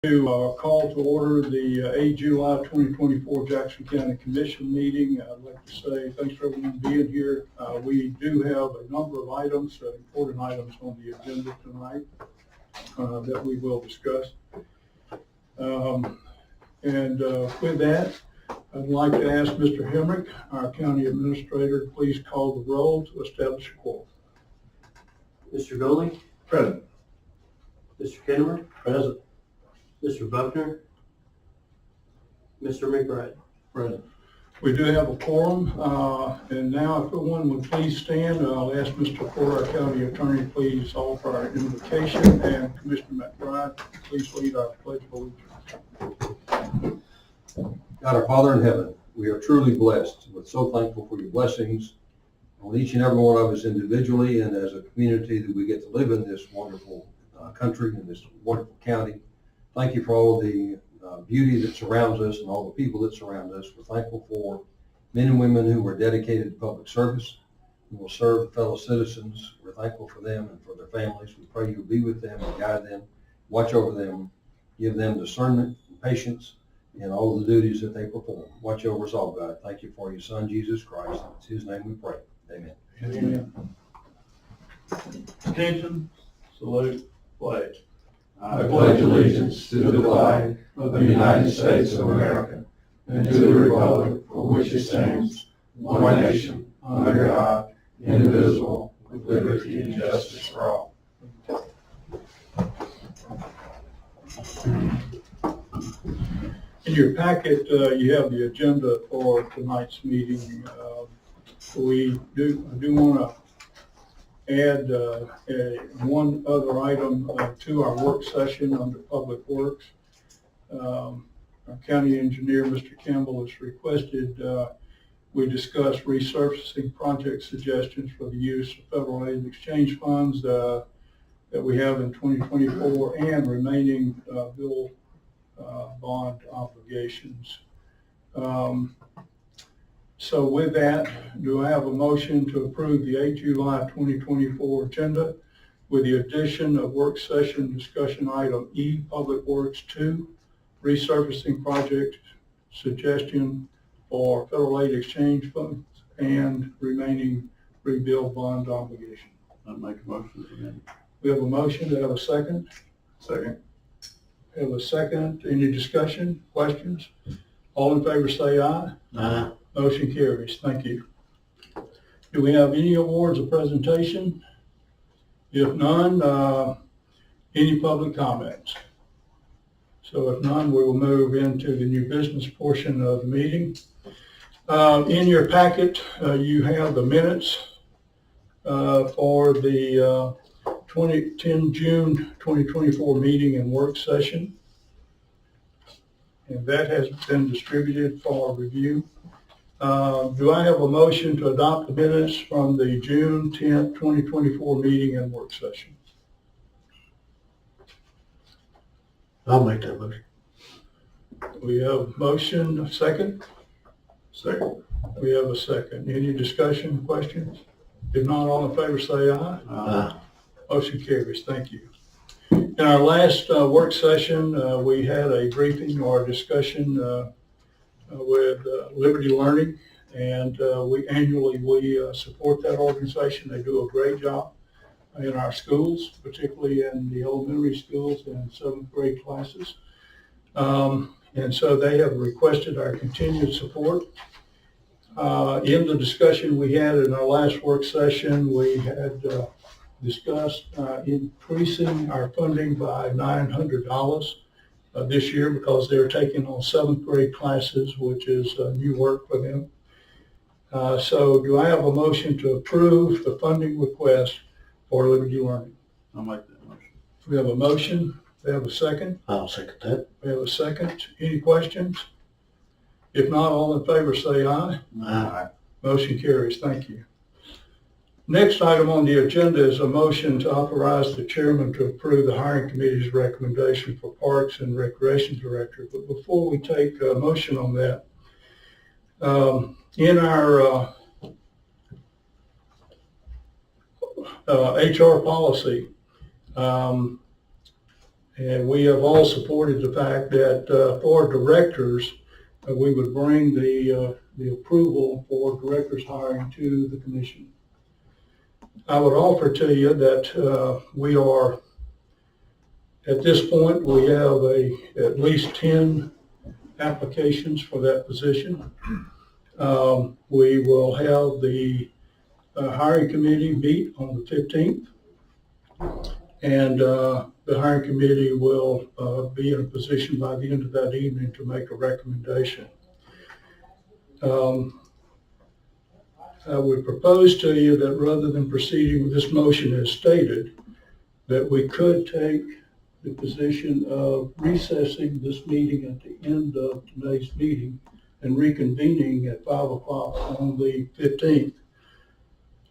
To call to order the 8 July 2024 Jackson County Commission meeting. I'd like to say thanks for everyone being here. We do have a number of items, important items on the agenda tonight that we will discuss. With that, I'd like to ask Mr. Hemrick, our county administrator, to please call the roll to establish a quorum. Mr. Goley? Present. Mr. Kenworth? Present. Mr. Buckner? Mr. McBride? Present. We do have a quorum, and now if everyone would please stand, I'll ask Mr. Porter, our county attorney, please offer our invocation, and Commissioner McBride, please lead our pledge of allegiance. God, our Father in heaven, we are truly blessed. We're so thankful for your blessings on each and every one of us individually and as a community that we get to live in this wonderful country, in this wonderful county. Thank you for all the beauty that surrounds us and all the people that surround us. We're thankful for men and women who are dedicated to public service, who will serve fellow citizens. We're thankful for them and for their families. We pray you'll be with them and guide them, watch over them, give them discernment and patience in all the duties that they perform. Watch over us all, God. Thank you for your Son, Jesus Christ. It's his name we pray. Amen. Amen. Attention, salute, flag. I pledge allegiance to the flag of the United States of America and to the republic for which it stands, one nation, under God, indivisible, with liberty and justice for all. In your packet, you have the agenda for tonight's meeting. I do want to add one other item to our work session under Public Works. Our county engineer, Mr. Campbell, has requested we discuss resurfacing project suggestions for the use of federal aid and exchange funds that we have in 2024 and remaining bill bond obligations. So with that, do I have a motion to approve the 8 July 2024 agenda with the addition of work session discussion item E, Public Works 2, resurfacing project suggestion for federal aid exchange funds and remaining rebuild bond obligation? I'll make a motion for that. We have a motion. Do I have a second? Second. We have a second. Any discussion, questions? All in favor say aye. Aye. Motion carries. Thank you. Do we have any awards or presentation? If none, any public comments? So if none, we will move into the new business portion of the meeting. In your packet, you have the minutes for the 10 June 2024 meeting and work session. And that has been distributed for review. Do I have a motion to adopt the minutes from the June 10th, 2024 meeting and work session? I'll make that motion. We have a motion, a second? Second. We have a second. Any discussion, questions? If not, all in favor say aye. Aye. Motion carries. Thank you. In our last work session, we had a briefing or a discussion with Liberty Learning, and we annually support that organization. They do a great job in our schools, particularly in the elementary schools and 7th grade classes. And so they have requested our continued support. In the discussion we had in our last work session, we had discussed increasing our funding by $900 this year because they're taking on 7th grade classes, which is new work for them. So do I have a motion to approve the funding request for Liberty Learning? I'll make that motion. We have a motion. We have a second. I'll second that. We have a second. Any questions? If not, all in favor say aye. Aye. Motion carries. Thank you. Next item on the agenda is a motion to authorize the chairman to approve the hiring committee's recommendation for Parks and Recreation Director. But before we take a motion on that, in our HR policy, And we have all supported the fact that for directors, we would bring the approval for directors hiring to the commission. I would offer to you that we are, at this point, we have at least 10 applications for that position. We will have the hiring committee meet on the 15th. And the hiring committee will be in a position by the end of that evening to make a recommendation. I would propose to you that rather than proceeding with this motion as stated, that we could take the position of recessing this meeting at the end of today's meeting and reconvening at 5 o'clock on the 15th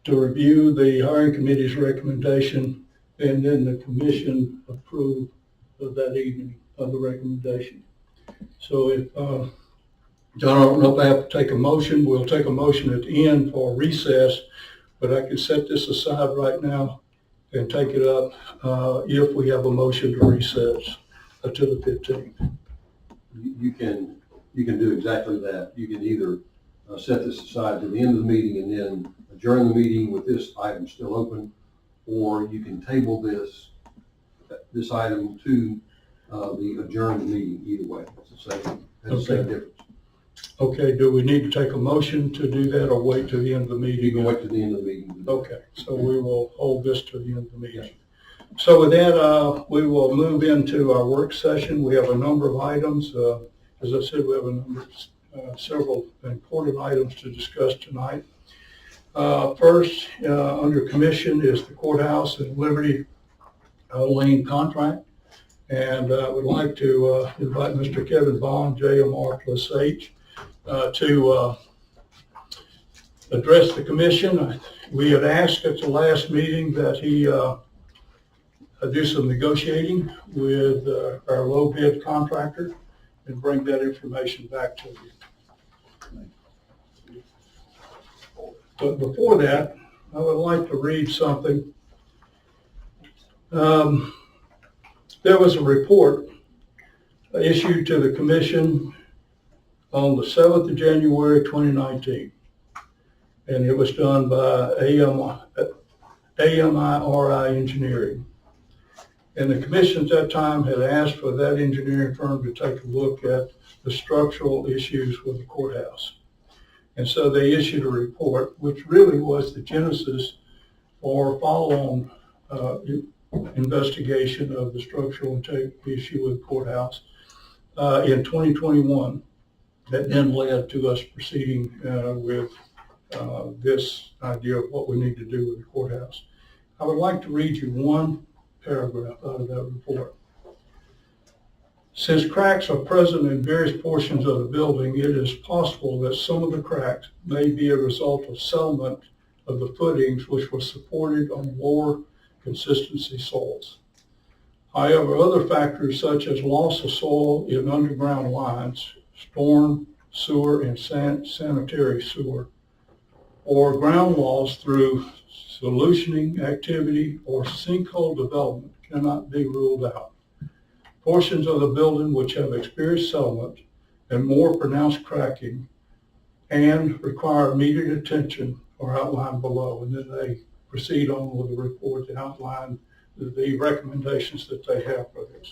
to review the hiring committee's recommendation, and then the commission approve of that evening of the recommendation. So if, John, I don't know if I have to take a motion. We'll take a motion at the end for recess, but I can set this aside right now and take it up if we have a motion to recess to the 15th. You can do exactly that. You can either set this aside to the end of the meeting and then adjourn the meeting with this item still open, or you can table this item to the adjourned meeting. Either way, it's the same difference. Okay, do we need to take a motion to do that or wait to the end of the meeting? You can wait to the end of the meeting. Okay, so we will hold this to the end of the meeting. So with that, we will move into our work session. We have a number of items. As I said, we have several important items to discuss tonight. First, under commission is the courthouse and Liberty Lane contract. And I would like to invite Mr. Kevin Bond, JMR plus H, to address the commission. We had asked at the last meeting that he do some negotiating with our low bid contractor and bring that information back to you. But before that, I would like to read something. There was a report issued to the commission on the 7th of January 2019, and it was done by AMIRI Engineering. And the commission at that time had asked for that engineering firm to take a look at the structural issues with the courthouse. And so they issued a report, which really was the genesis for follow-on investigation of the structural integrity issue with the courthouse in 2021. That then led to us proceeding with this idea of what we need to do with the courthouse. I would like to read you one paragraph out of that report. Since cracks are present in various portions of the building, it is possible that some of the cracks may be a result of settlement of the footings which were supported on lower consistency soils. However, other factors such as loss of soil in underground lines, storm, sewer, and sanitary sewer, or ground loss through solutioning activity or sinkhole development cannot be ruled out. Portions of the building which have experienced settlement and more pronounced cracking and require immediate attention are outlined below. And then they proceed on with the report to outline the recommendations that they have for this.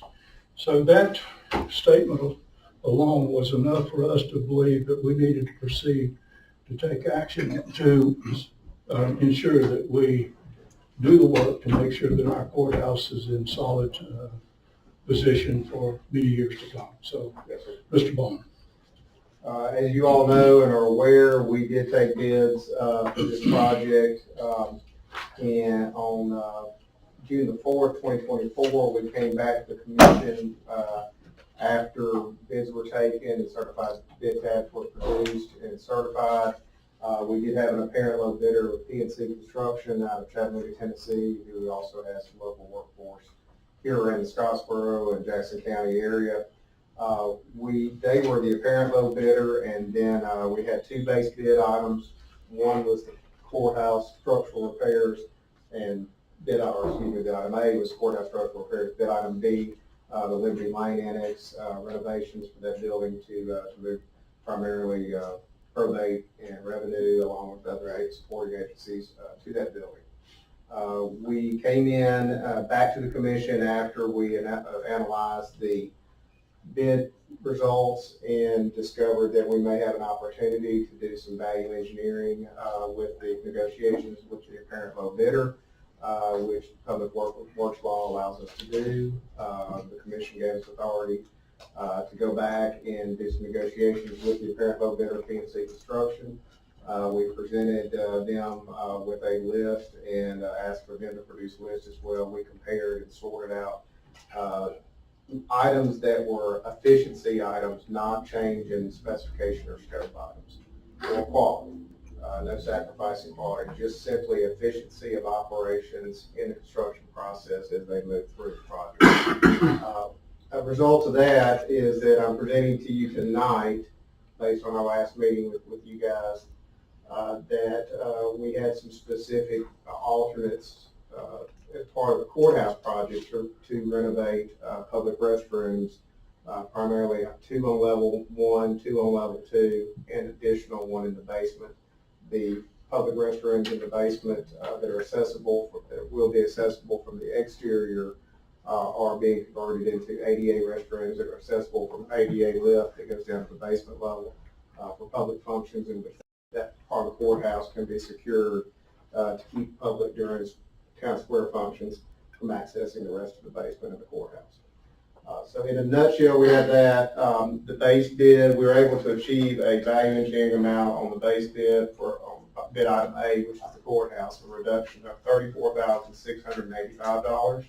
So that statement alone was enough for us to believe that we needed to proceed to take action to ensure that we do the work to make sure that our courthouse is in solid position for many years to come. So, Yes, sir. Mr. Bond. As you all know and are aware, we did take bids for this project, and on June the 4th, 2024, we came back to the commission after bids were taken and certified bid tabs were produced and certified. We did have an apparent low bidder with PNC Construction out of Chattanooga, Tennessee, who also has some local workforce here around the Scottsboro and Jackson County area. They were the apparent low bidder, and then we had two base bid items. One was the courthouse structural repairs, and bid item A was courthouse structural repairs. Bid item B the Liberty Lane Annex renovations for that building to move primarily probate and revenue along with other supporting agencies to that building. We came in back to the commission after we analyzed the bid results and discovered that we may have an opportunity to do some value engineering with the negotiations with the apparent low bidder, which Public Works Law allows us to do. The commission gave us authority to go back and do some negotiations with the apparent low bidder, PNC Construction. We presented them with a list and asked for them to produce a list as well. We compared and sorted out items that were efficiency items, not change in specification or scope items, or quality. No sacrificing quality, just simply efficiency of operations in the construction process as they move through the project. A result of that is that I'm presenting to you tonight, based on our last meeting with you guys, that we had some specific alternates as part of the courthouse project to renovate public restrooms, primarily 2 on level 1, 2 on level 2, and additional 1 in the basement. The public restrooms in the basement that are accessible, that will be accessible from the exterior, are being converted into ADA restrooms that are accessible from ADA lift that goes down to the basement level for public functions, in which that part of the courthouse can be secured to keep public during town square functions from accessing the rest of the basement of the courthouse. So in a nutshell, we had that. The base bid, we were able to achieve a value engineering amount on the base bid for bid item A, which is the courthouse, a reduction of $34,685.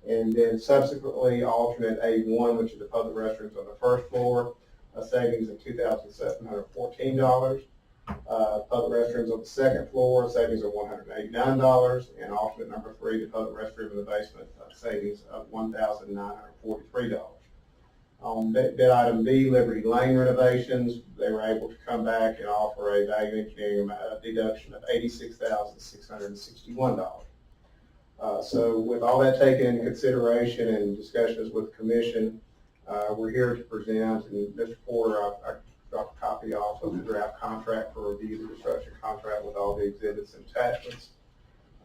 And then subsequently, alternate A1, which is the public restrooms on the first floor, a savings of $2,714. Public restrooms on the second floor, savings of $189, and alternate number 3, the public restroom in the basement, savings of $1,943. On bid item B, Liberty Lane renovations, they were able to come back and offer a value engineering deduction of $86,661. So with all that taken into consideration and discussions with the commission, we're here to present, and Mr. Porter, I dropped a copy off of the draft contract for review, the construction contract with all the exhibits and attachments.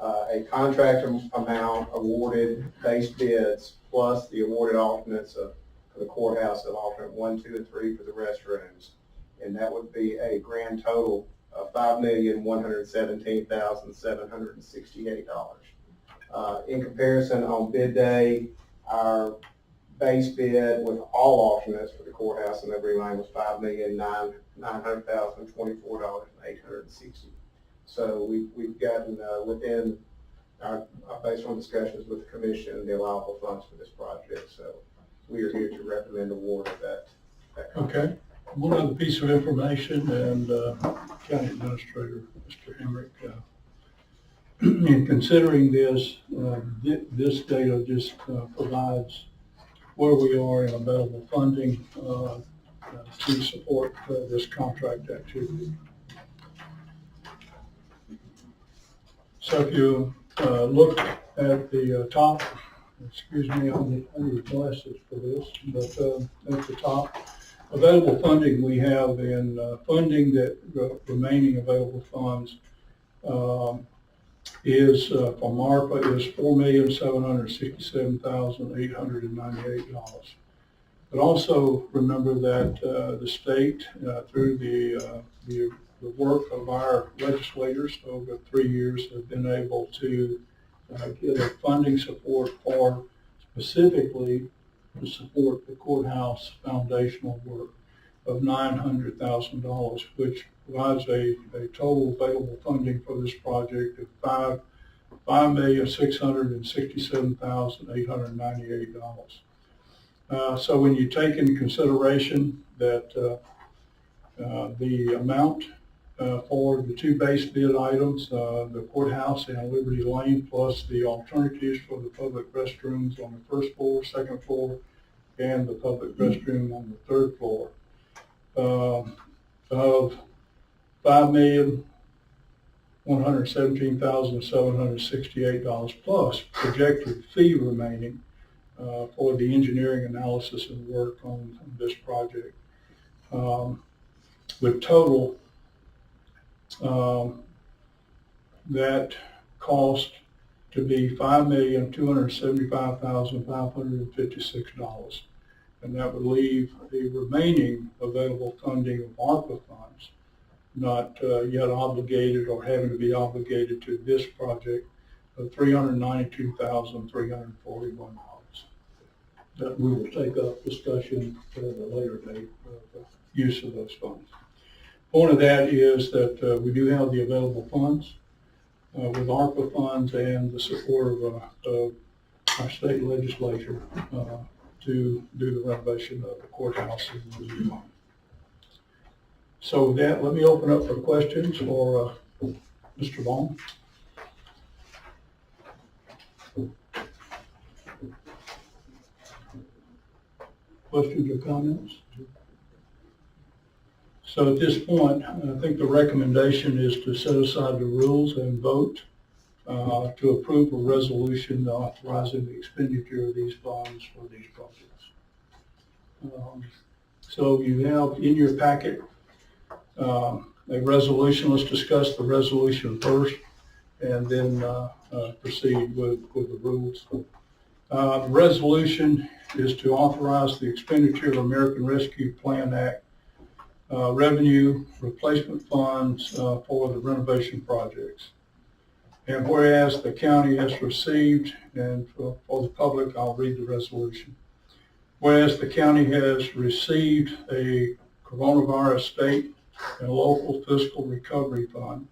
A contract amount awarded base bids plus the awarded alternates for the courthouse of alternate 1, 2, and 3 for the restrooms. And that would be a grand total of $5,117,768. In comparison, on bid day, our base bid with all alternates for the courthouse and Liberty Lane was $5,900,024.860. So we've gotten within our, based on discussions with the commission, the allowable funds for this project. So we are here to recommend award of that contract. Okay. One other piece of information, and County Administrator, Mr. Henrick, in considering this, this data just provides where we are in available funding to support this contract activity. So if you look at the top, excuse me, I need glasses for this, but at the top, available funding we have in funding that remaining available funds is from ARPA is $4,767,898. But also remember that the state, through the work of our legislators over 3 years, have been able to get a funding support for specifically to support the courthouse foundational work of $900,000, which provides a total available funding for this project of $5,667,898. So when you take into consideration that the amount for the 2 base bid items, the courthouse and Liberty Lane, plus the alternatives for the public restrooms on the first floor, second floor, and the public restroom on the third floor, of $5,117,768 plus projected fee remaining for the engineering analysis and work on this project. With total, that cost to be $5,275,556. And that would leave the remaining available funding of ARPA funds not yet obligated or having to be obligated to this project of $392,341. That we will take up discussion at a later date of use of those funds. Point of that is that we do have the available funds with ARPA funds and the support of our state legislature to do the renovation of the courthouse and the museum. So with that, let me open up for questions for Mr. Vaughn. Questions or comments? So at this point, I think the recommendation is to set aside the rules and vote to approve a resolution authorizing the expenditure of these funds for these projects. So you have in your packet a resolution. Let's discuss the resolution first and then proceed with the rules. The resolution is to authorize the expenditure of American Rescue Plan Act revenue replacement funds for the renovation projects. And whereas the county has received, and for the public, I'll read the resolution. Whereas the county has received a coronavirus state and local fiscal recovery fund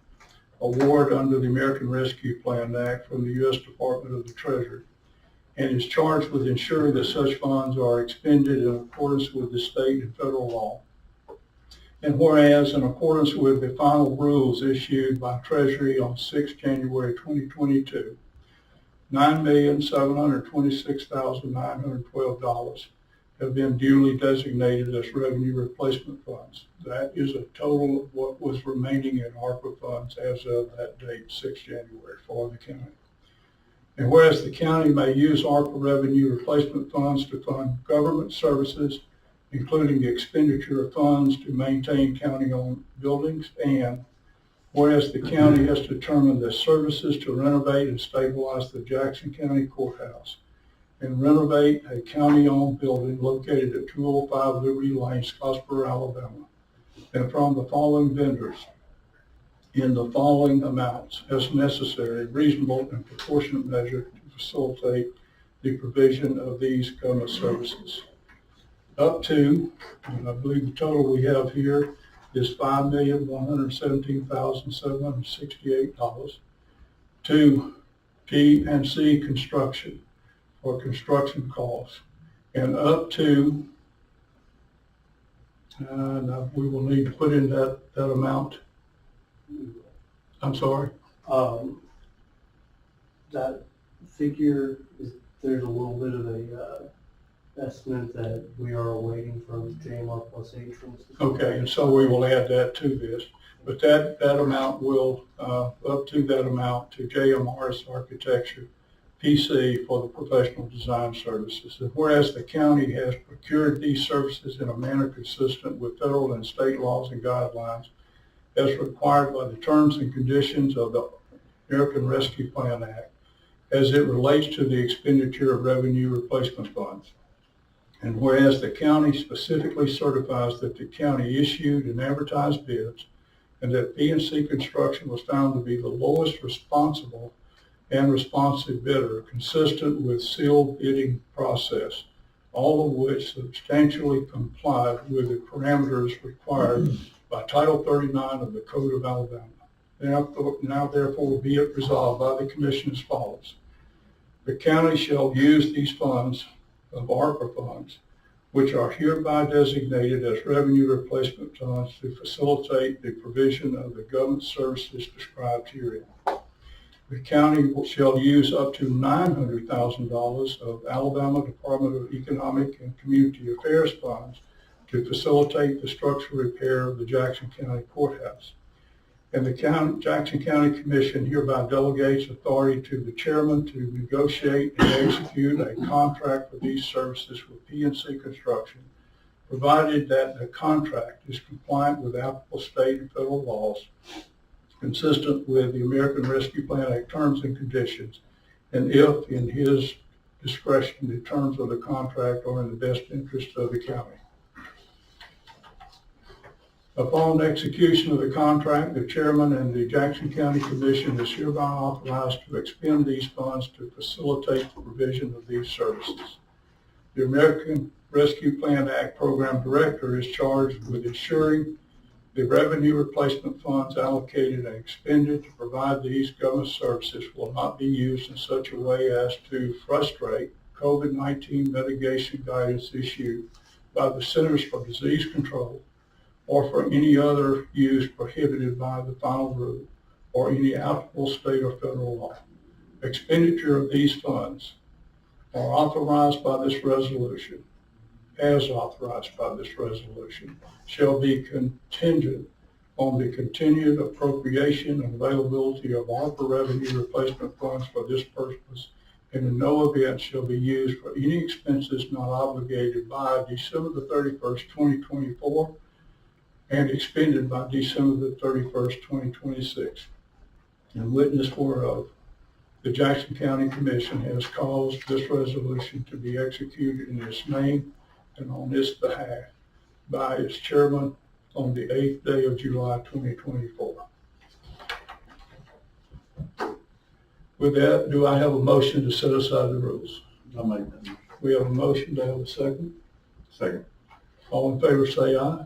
award under the American Rescue Plan Act from the U.S. Department of the Treasury, and is charged with ensuring that such funds are expended in accordance with the state and federal law. And whereas in accordance with the final rules issued by Treasury on 6 January 2022, $9,726,912 have been duly designated as revenue replacement funds. That is a total of what was remaining in ARPA funds as of that date, 6 January, for the county. And whereas the county may use ARPA revenue replacement funds to fund government services, including the expenditure of funds to maintain county-owned buildings, and whereas the county has determined that services to renovate and stabilize the Jackson County Courthouse and renovate a county-owned building located at 205 Liberty Lane, Scottsboro, Alabama, and from the following vendors in the following amounts as necessary, reasonable and proportionate measure to facilitate the provision of these government services. Up to, and I believe the total we have here is $5,117,768 to P&C Construction for construction costs, and up to, we will need to put in that amount. I'm sorry? That figure, there's a little bit of a estimate that we are awaiting from JMR plus H from the. Okay, and so we will add that to this. But that amount will, up to that amount to JMR's Architecture, PC, for the professional design services. And whereas the county has procured these services in a manner consistent with federal and state laws and guidelines as required by the terms and conditions of the American Rescue Plan Act as it relates to the expenditure of revenue replacement funds. And whereas the county specifically certifies that the county issued and advertised bids and that P&C Construction was found to be the lowest responsible and responsive bidder consistent with sealed bidding process, all of which substantially complied with the parameters required by Title 39 of the Code of Alabama. Now therefore be it resolved by the Commission as follows. The county shall use these funds of ARPA funds, which are hereby designated as revenue replacement funds to facilitate the provision of the government services described herein. The county shall use up to $900,000 of Alabama Department of Economic and Community Affairs funds to facilitate the structural repair of the Jackson County Courthouse. And the Jackson County Commission hereby delegates authority to the chairman to negotiate and execute a contract for these services with PNC Construction, provided that the contract is compliant with applicable state and federal laws, consistent with the American Rescue Plan Act terms and conditions, and if, in his discretion, the terms of the contract are in the best interest of the county. Upon execution of the contract, the chairman and the Jackson County Commission is hereby authorized to expend these funds to facilitate the provision of these services. The American Rescue Plan Act Program Director is charged with ensuring the revenue replacement funds allocated and expended to provide these government services will not be used in such a way as to frustrate COVID-19 mitigation guidance issued by the Centers for Disease Control, or for any other use prohibited by the final rule or any applicable state or federal law. Expenditure of these funds are authorized by this resolution, as authorized by this resolution, shall be contingent on the continued appropriation and availability of ARPA revenue replacement funds for this purpose, and in no event shall be used for any expenses not obligated by December the 31st, 2024, and expended by December the 31st, 2026. And witness whereof, the Jackson County Commission has caused this resolution to be executed in its name and on its behalf by its chairman on the 8th day of July, 2024. With that, do I have a motion to set aside the rules? I'll make that motion. We have a motion. Do I have a second? Second. All in favor say aye.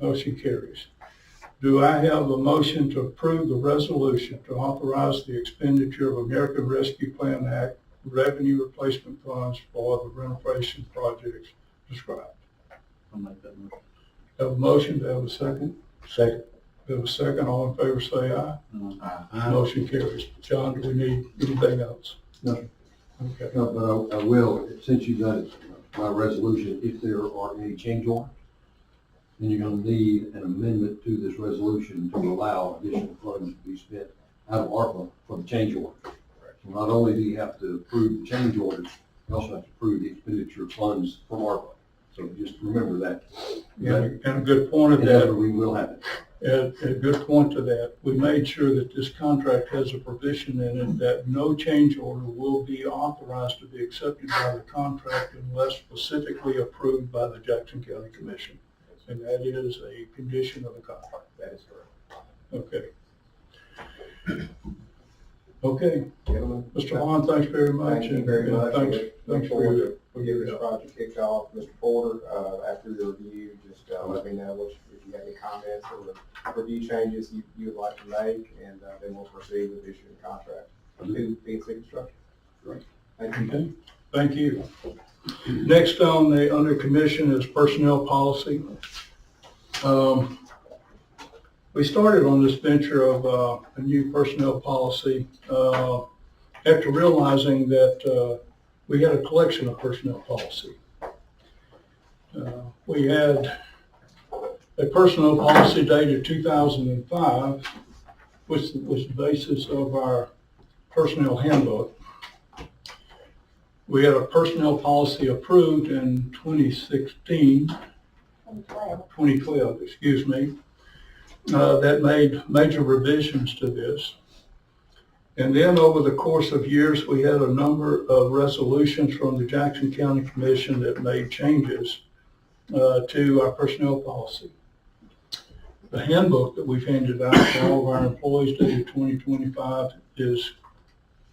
Motion carries. Do I have a motion to approve the resolution to authorize the expenditure of American Rescue Plan Act revenue replacement funds for the renovation projects described? I'll make that motion. Have a motion, do I have a second? Second. Do I have a second, all in favor say aye. Aye. Motion carries. John, do we need anything else? No, sir. Okay. No, but I will, since you've got it by resolution, if there are any change orders, then you're gonna need an amendment to this resolution to allow additional funds to be spent out of ARPA for the change order. So not only do you have to approve the change orders, you also have to approve the expenditure of funds from ARPA. So just remember that. And a good point of And that, we will have it. a good point to that, we made sure that this contract has a provision in it that no change order will be authorized to be accepted by the contract unless specifically approved by the Jackson County Commission. And that is a condition of the contract. That is correct. Okay. Okay, Gentlemen, Mr. Hahn, thanks very much. thank you very and much. Thanks Look for forward your, to getting this project kicked off. Mr. Porter, after the review, just let me know if you have any comments or review changes you would like to make, and then we'll proceed with issuing the contract to PNC Construction. Right. Thank you. okay, thank you. Next on the under commission is personnel policy. We started on this venture of a new personnel policy after realizing that we had a collection of personnel policy. We had a personnel policy dated 2005, which was the basis of our personnel handbook. We had a personnel policy approved in 2012, excuse me, that made major revisions to this. And then over the course of years, we had a number of resolutions from the Jackson County Commission that made changes to our personnel policy. The handbook that we've handed out for all of our employees dated 2025 is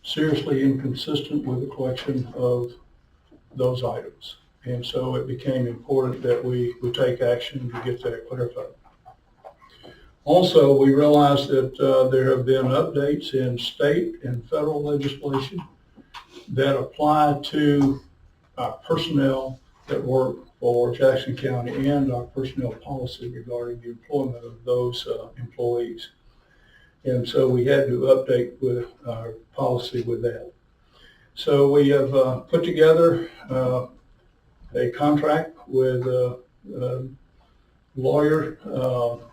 seriously inconsistent with the collection of those items. And so it became important that we would take action to get that clarified. Also, we realized that there have been updates in state and federal legislation that apply to our personnel that work for Jackson County and our personnel policy regarding the employment of those employees. And so we had to update with our policy with that. So we have put together a contract with a lawyer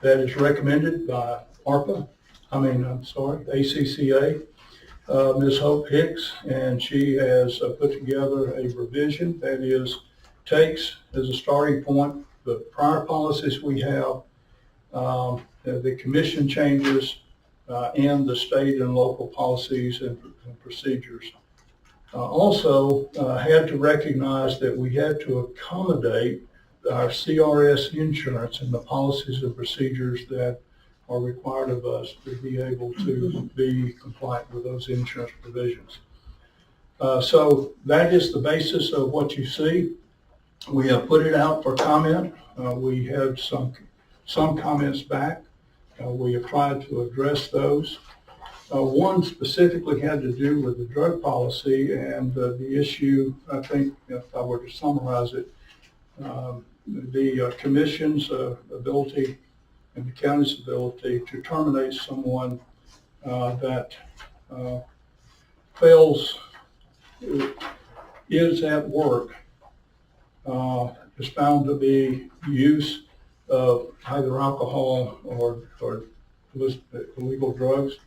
that is recommended by ACCA, Ms. Hope Hicks, and she has put together a revision that takes as a starting point the prior policies we have, the commission changes, and the state and local policies and procedures. Also had to recognize that we had to accommodate our CRS insurance and the policies and procedures that are required of us to be able to be compliant with those insurance provisions. So that is the basis of what you see. We have put it out for comment. We had some comments back. We have tried to address those. One specifically had to do with the drug policy and the issue, I think, if I were to summarize it, the commission's ability and the county's ability to terminate someone that fails, is at work, is found to be use of either alcohol or illegal drugs,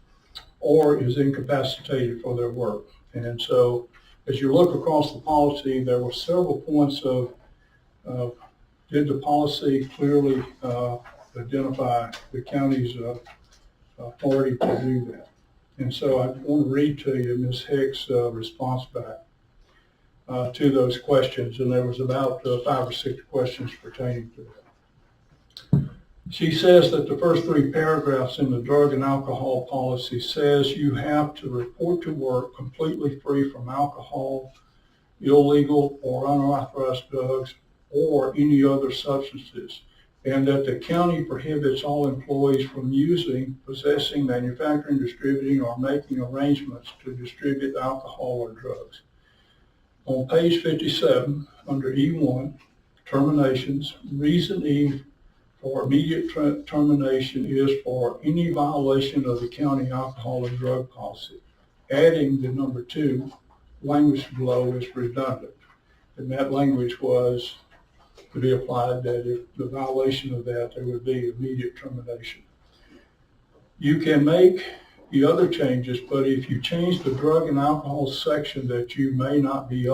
or is incapacitated for their work. And so as you look across the policy, there were several points of did the policy clearly identify the county's authority to do that? And so I want to read to you Ms. Hicks' response back to those questions, and there was about 5 or 6 questions pertaining to that. She says that the first 3 paragraphs in the drug and alcohol policy says you have to report to work completely free from alcohol, illegal or unauthorized drugs, or any other substances, and that the county prohibits all employees from using, possessing, manufacturing, distributing, or making arrangements to distribute alcohol or drugs. On page 57, under E1, terminations, reason E for immediate termination is for any violation of the county alcohol and drug policy. Adding the number 2, language below is redundant. And that language was to be applied that if the violation of that, there would be immediate termination. You can make the other changes, but if you change the drug and alcohol section that you may not be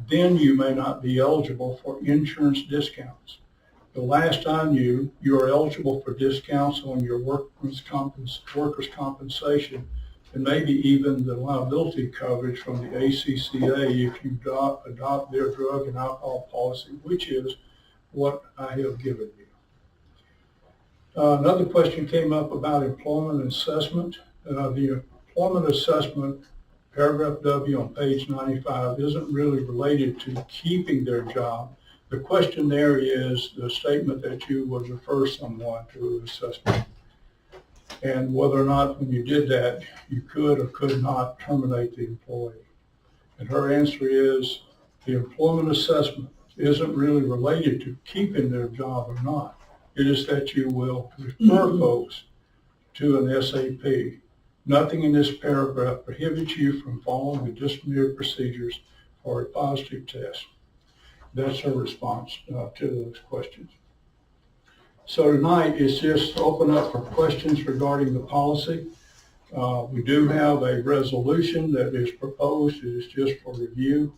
then you may not be eligible for insurance discounts. The last I knew, you are eligible for discounts on your workers' compensation and maybe even the liability coverage from the ACCA if you adopt their drug and alcohol policy, which is what I have given you. Another question came up about employment assessment. The employment assessment, paragraph W on page 95, isn't really related to keeping their job. The question there is the statement that you would refer someone to assessment, and whether or not when you did that, you could or could not terminate the employee. And her answer is the employment assessment isn't really related to keeping their job or not. It is that you will refer folks to an SAP. Nothing in this paragraph prohibits you from following the disciplinary procedures for a positive test. That's her response to those questions. So tonight is just open up for questions regarding the policy. We do have a resolution that is proposed. It is just for review.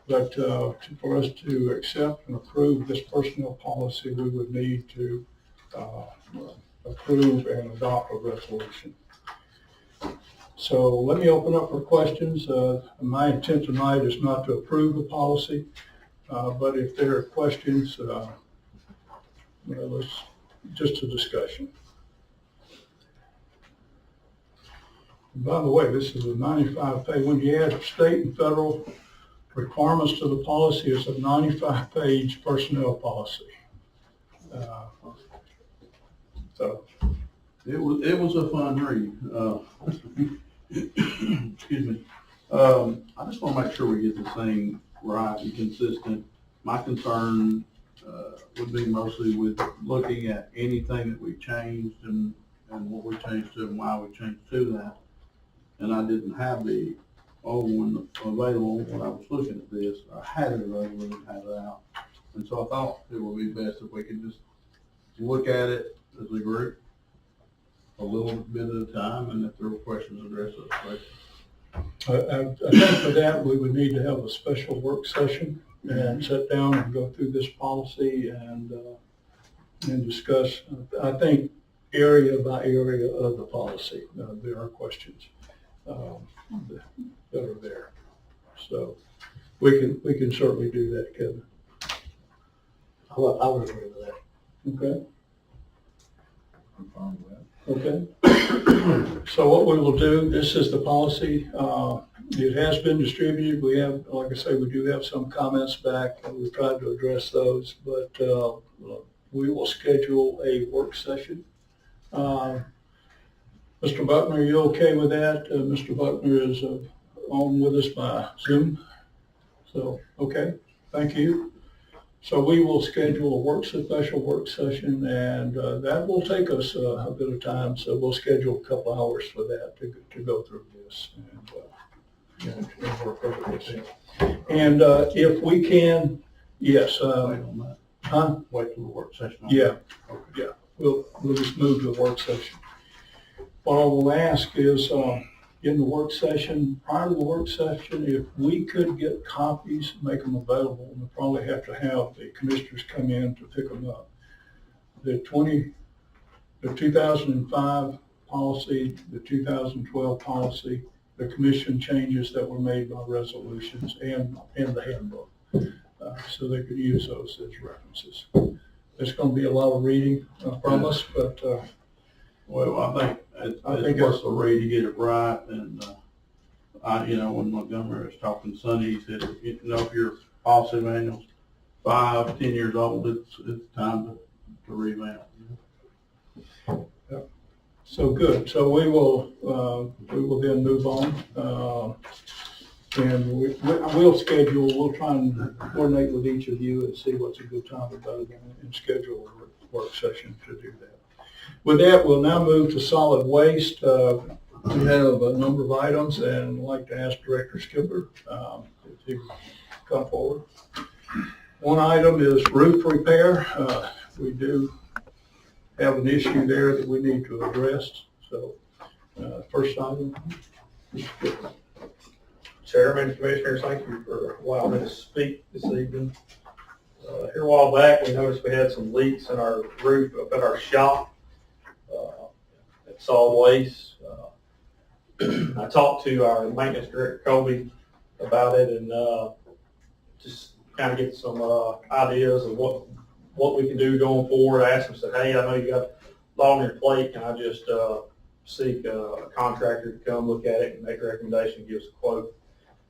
But for us to accept and approve this personnel policy, we would need to approve and adopt a resolution. So let me open up for questions. My intent tonight is not to approve the policy, but if there are questions, let's just a discussion. And by the way, this is a 95-page. When you add state and federal requirements to the policy, it's a 95-page personnel policy. So it was a fun read. Excuse me. I just want to make sure we get this thing right and consistent. My concern would be mostly with looking at anything that we changed and what we changed to and why we changed to that. And I didn't have the old one available when I was looking at this. I had it available and had it out. And so I thought it would be best if we could just look at it as a group a little bit at a time, and if there were questions, address those questions. I think for that, we would need to have a special work session and sit down and go through this policy and discuss, I think, area by area of the policy. There are questions that are there. So we can certainly do that, Kevin. I would agree with that. Okay? I'm fine with that. Okay. So what we will do, this is the policy. It has been distributed. We have, like I say, we do have some comments back, and we've tried to address those, but we will schedule a work session. Mr. Buckner, are you okay with that? Mr. Buckner is on with us by Zoom. So, okay, thank you. So we will schedule a special work session, and that will take us a bit of time. So we'll schedule a couple hours for that to go through this and work over this. And if we can, yes. Wait on that. Huh? Wait till the work session. Yeah. Okay. Yeah. We'll just move to the work session. What I will ask is, in the work session, prior to the work session, if we could get copies, make them available, we'll probably have to have the commissioners come in to pick them up. The 2005 policy, the 2012 policy, the commission changes that were made by resolutions and the handbook. So they could use those as references. There's going to be a lot of reading from us, but Well, I think I think it's worth the read to get it right, and, when Montgomery was talking Sunday, he said, if your policy manual's 5, 10 years old, it's time to revamp. so good. So we will then move on. And we'll try and coordinate with each of you and see what's a good time about it and schedule a work session to do that. With that, we'll now move to solid waste. We have a number of items, and I'd like to ask Director Skipper if he would come forward. One item is roof repair. We do have an issue there that we need to address. So, first item, Mr. Skipper. Chairman, Commissioners, thank you for allowing me to speak this evening. Here a while back, we noticed we had some leaks in our roof up at our shop at solid waste. I talked to our maintenance director, Kobe, about it, and just kind of get some ideas of what we can do going forward. I asked him, said, hey, I know you got a lot on your plate. Can I just seek a contractor to come look at it and make a recommendation, give us a quote?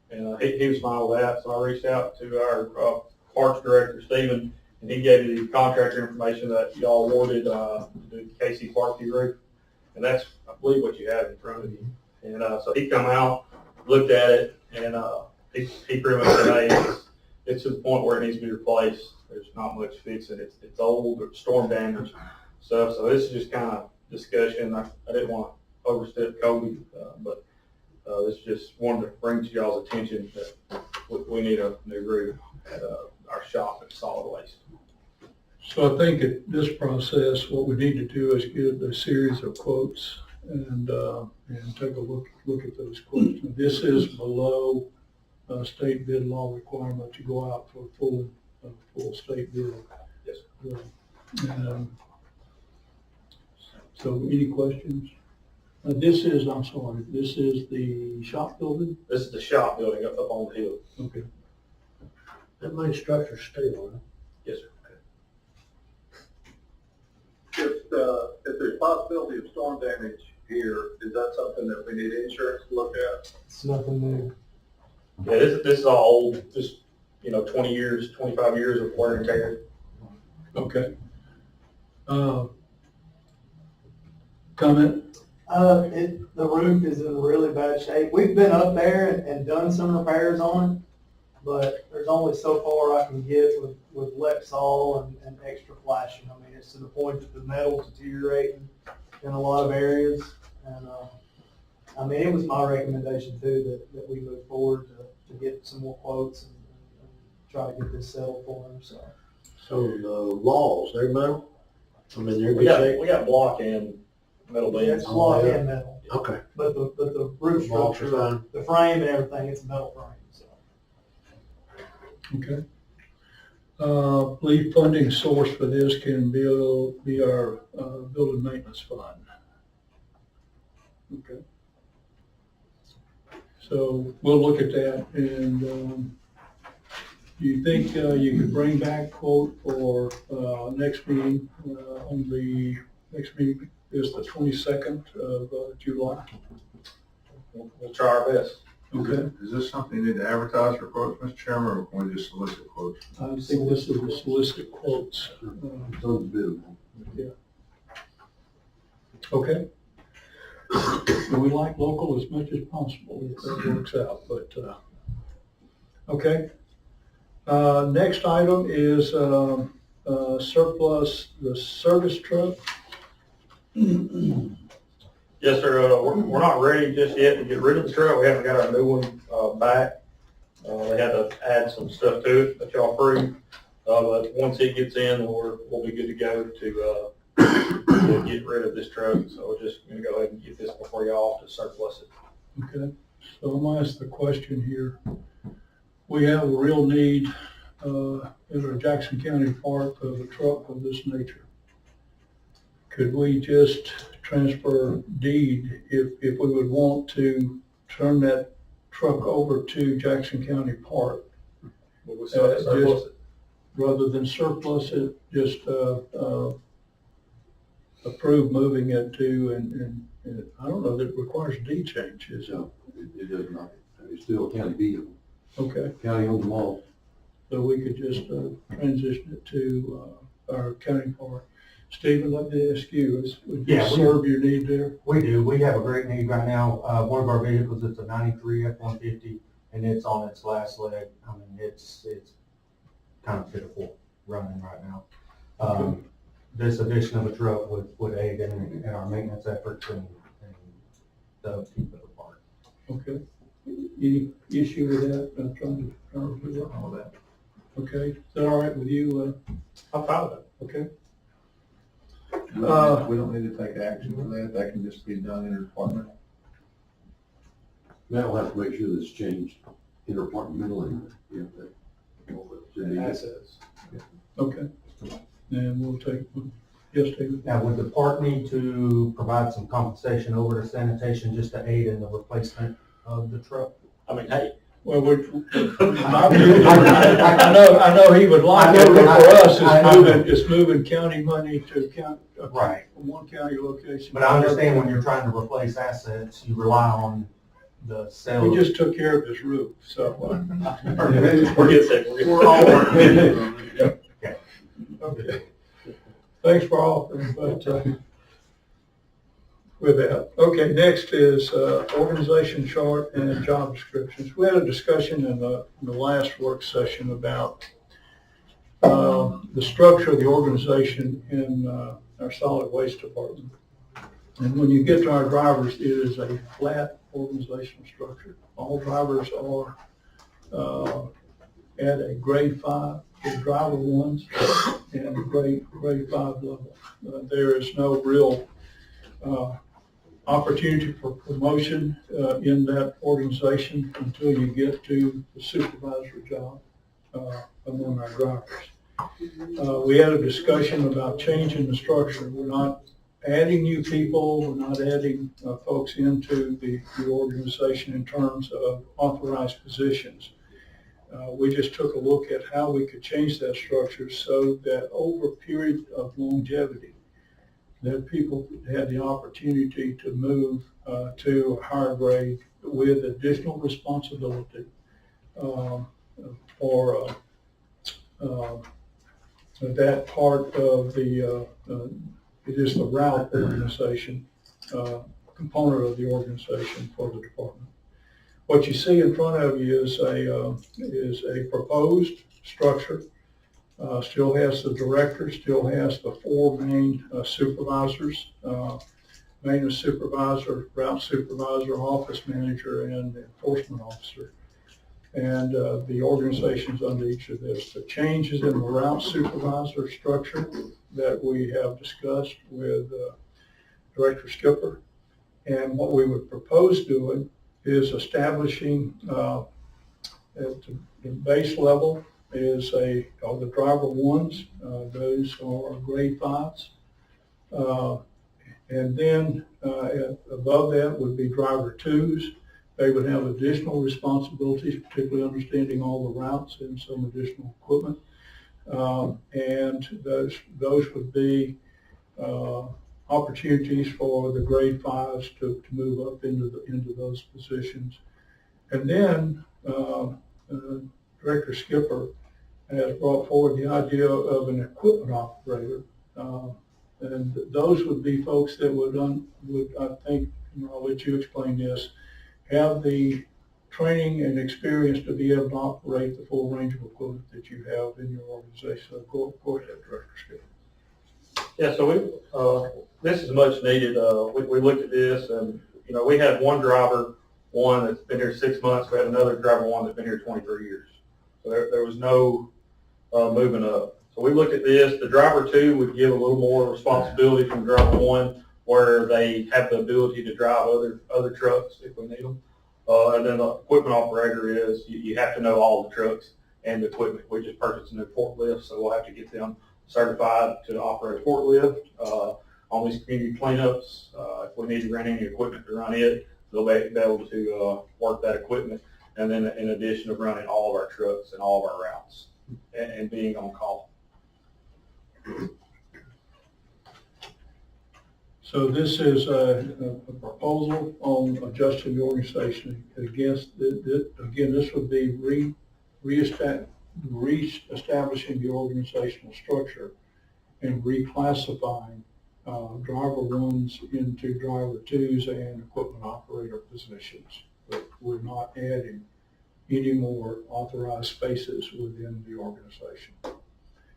And he was fine with that, so I reached out to our parks director, Stephen, and he gave me the contractor information that y'all awarded to do the KC Parkview roof. And that's, I believe, what you have in front of you. And so he come out, looked at it, and he pretty much said, hey, it's to the point where it needs to be replaced. There's not much fixing. It's old, or storm damage stuff. So this is just kind of discussion. I didn't want to overstep Kobe, but this just wanted to bring to y'all's attention that we need a new roof at our shop at solid waste. So I think at this process, what we need to do is get a series of quotes and take a look at those quotes. Now, this is below state bid law requirement to go out for a full state bid. Yes. So any questions? This is the shop building? This is the shop building up on the hill. Okay. That main structure's steel, right? Yes, sir. If there's possibility of storm damage here, is that something that we need insurance to look at? It's nothing new. Yeah, this is all old, just, 20 years, 25 years of wear and tear. Okay. Comment? The roof is in really bad shape. We've been up there and done some repairs on it, but there's only so far I can get with Lexol and extra flashing. I mean, it's to the point that the metal's deteriorating in a lot of areas. And, it was my recommendation too that we move forward to get some more quotes and try to get this settled for them, so. So the walls, they're metal? I mean, they're in We good shape? got block and metal Yeah, beams. it's block and metal, Okay. but the roof Bolts are structure, fine. the frame and everything, it's a metal frame, so. Okay. Believe funding source for this can be our building maintenance fund. Okay. So we'll look at that, and do you think you could bring back quote for next meeting? On the next meeting is the 22nd of July. We'll try our best. Okay. Is this something you need to advertise for quotes, Mr. Chairman, or can we just solicit quotes? I think this is the solicit quotes. It's unbelievable. Okay. We like local as much as possible, if that works out, but, okay. Next item is, surplus, the service truck. Yes, sir. We're not ready just yet to get rid of the truck. We haven't got our new one back. They had to add some stuff to it that y'all approved. But once it gets in, we'll be good to go to get rid of this truck. So we're just gonna go ahead and get this before y'all to surplus it. Okay, so I'm gonna ask the question here. We have a real need, in our Jackson County Park of a truck of this nature. Could we just transfer deed if we would want to turn that truck over to Jackson County Park? But we still have to surplus it. Rather than surplus it, just, approve moving it to, and I don't know that it requires a deed change, is it? So it does not, it's still a county vehicle. Okay, County owns them all. so we could just, transition it to, our county park. Stephen, let me ask you, would you Yeah, we- serve your need there? We do. We have a great need right now. One of our vehicles is a '93 F-150, and it's on its last leg. I mean, it's kind of pitiful running right now. This addition of a truck would aid in our maintenance efforts and the upkeep of the park. Okay. Any issue with that? I'm trying to figure out all that. Okay, is that all right with you? I'm fine with it. Okay. We don't need to take action for that, that can just be done interdepartmental. Matt will have to make sure that's changed interdepartmentally. Assets. Okay. And we'll take, yes, David? Now, would the park need to provide some compensation over to sanitation just to aid in the replacement of the truck? I mean, hey, Well, I know he would like it, but for us, it's moving county money to count. Right. From one county location. But I understand when you're trying to replace assets, you rely on the sale. We just took care of his roof, so. we're good, Sid. We're all working. Okay. Thanks for offering, but, with that. Okay, next is, organization chart and job descriptions. We had a discussion in the last work session about, the structure of the organization in, our solid waste department. And when you get to our drivers, it is a flat organizational structure. All drivers are, at a grade 5, the driver ones, and grade 5 level. There is no real opportunity for promotion in that organization until you get to the supervisor job among our drivers. We had a discussion about changing the structure. We're not adding new people, we're not adding folks into the organization in terms of authorized positions. We just took a look at how we could change that structure so that over a period of longevity, that people had the opportunity to move to a higher grade with additional responsibility for that part of the, it is the route organization, component of the organization for the department. What you see in front of you is a proposed structure. Still has the director, still has the 4 main supervisors, maintenance supervisor, route supervisor, office manager, and enforcement officer. And the organizations under each of this. The changes in the route supervisor structure that we have discussed with Director Skipper. And what we would propose doing is establishing at the base level is are the driver ones. Those are grade 5s. And then above that would be driver 2s. They would have additional responsibilities, particularly understanding all the routes and some additional equipment. And those would be opportunities for the grade 5s to move up into those positions. And then Director Skipper has brought forward the idea of an equipment operator. And those would be folks that would I think, and I'll let you explain this, have the training and experience to be able to operate the full range of equipment that you have in your organization. So go ahead, Director Skipper. Yeah, so this is much needed. We looked at this, and we had one driver, one that's been here 6 months. We had another driver, one that's been here 23 years. So there was no moving up. So we looked at this. The driver 2 would give a little more responsibility from driver 1, where they have the ability to drive other trucks if we need them. And then the equipment operator is you have to know all the trucks and the equipment. We just purchased a new forklift, so we'll have to get them certified to operate a forklift. On these community cleanups, if we need to rent any equipment to run it, they'll be able to work that equipment. And then in addition to running all of our trucks and all of our routes and being on call. So this is a proposal on adjusting the organization. Again, this would be reestablishing the organizational structure and reclassifying driver 1s into driver 2s and equipment operator positions. But we're not adding any more authorized spaces within the organization.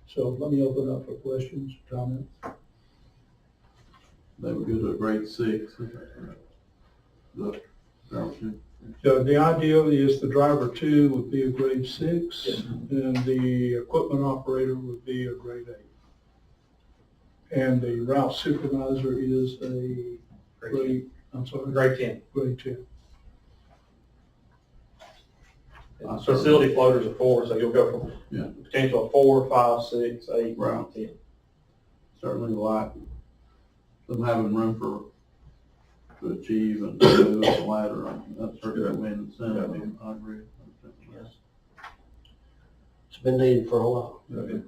So let me open up for questions, comments. They would go to a grade 6. The driver 2. So the idea is the driver 2 would be a grade 6, Yes. and the equipment operator would be a grade 8. And the route supervisor is a grade 10. Grade 10. Facility floaters are 4, so you'll go from potential of 4, 5, 6, 8, Right. 10. Certainly like them having room to achieve and move up the ladder. That's certainly a win incentive. I agree. Yes. It's been needed for a while. Okay.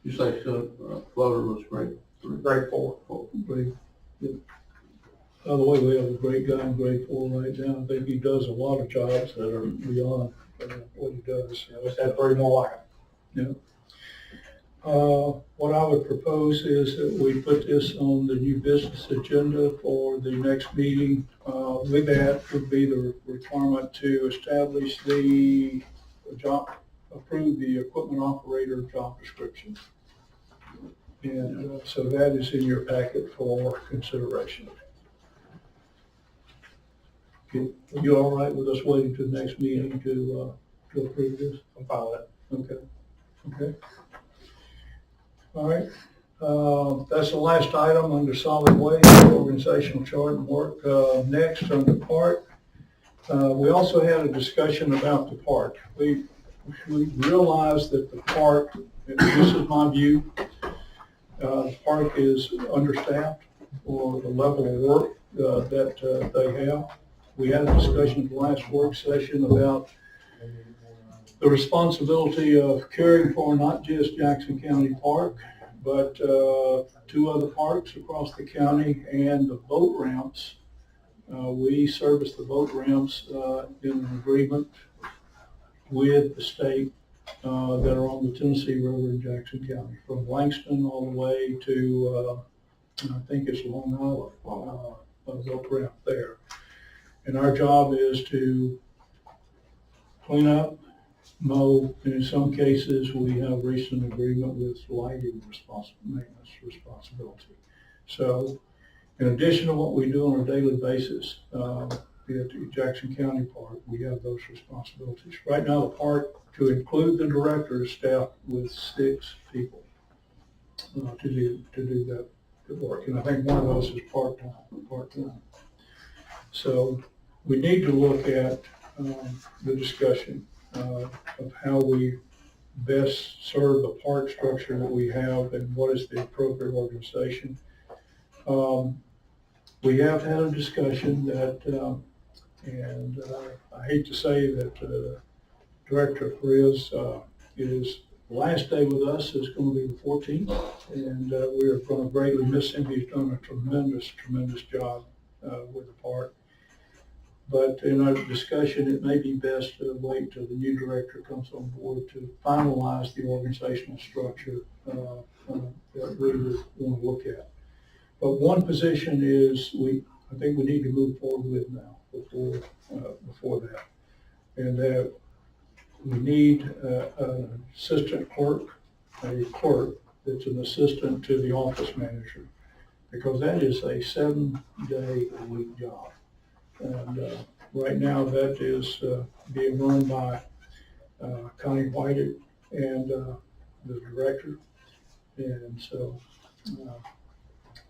You say floater was great. Grade 4. Grade, yeah. By the way, we have a great guy in grade 4 right now. I think he does a lot of jobs that are beyond what he does. We just have 3 more like him. Yeah. What I would propose is that we put this on the new business agenda for the next meeting. With that would be the requirement to establish approve the equipment operator job description. And so that is in your packet for consideration. Okay. Are you all right with us waiting to the next meeting to approve this? I'm fine with that. Okay. All right. That's the last item under solid waste, organizational chart and work. Next, under park, we also had a discussion about the park. We realized that the park, and this is my view, the park is understaffed for the level of work that they have. We had a discussion at the last work session about the responsibility of caring for not just Jackson County Park, but 2 other parks across the county and the boat ramps. We service the boat ramps in an agreement with the state that are on the Tennessee River in Jackson County, from Langston all the way to, I think it's Long Island, the boat ramp there. And our job is to clean up, mow, and in some cases, we have reached an agreement with lighting maintenance responsibility. So in addition to what we do on a daily basis, at the Jackson County Park, we have those responsibilities. Right now, the park, to include the director, is staffed with 6 people to do that that work, and I think one of those is part-time. So we need to look at the discussion of how we best serve the park structure that we have and what is the appropriate organization. We have had a discussion that, and I hate to say that Director Perez is the last day with us is going to be the 14th, and we are going to greatly miss him. He's done a tremendous job with the park. But in our discussion, it may be best to wait till the new director comes on board to finalize the organizational structure that we would want to look at. But one position is I think we need to move forward with now before that, and that we need an assistant clerk, a clerk that's an assistant to the office manager, because that is a 7-day-a-week job. And right now that is being run by Connie Whited and the director. And so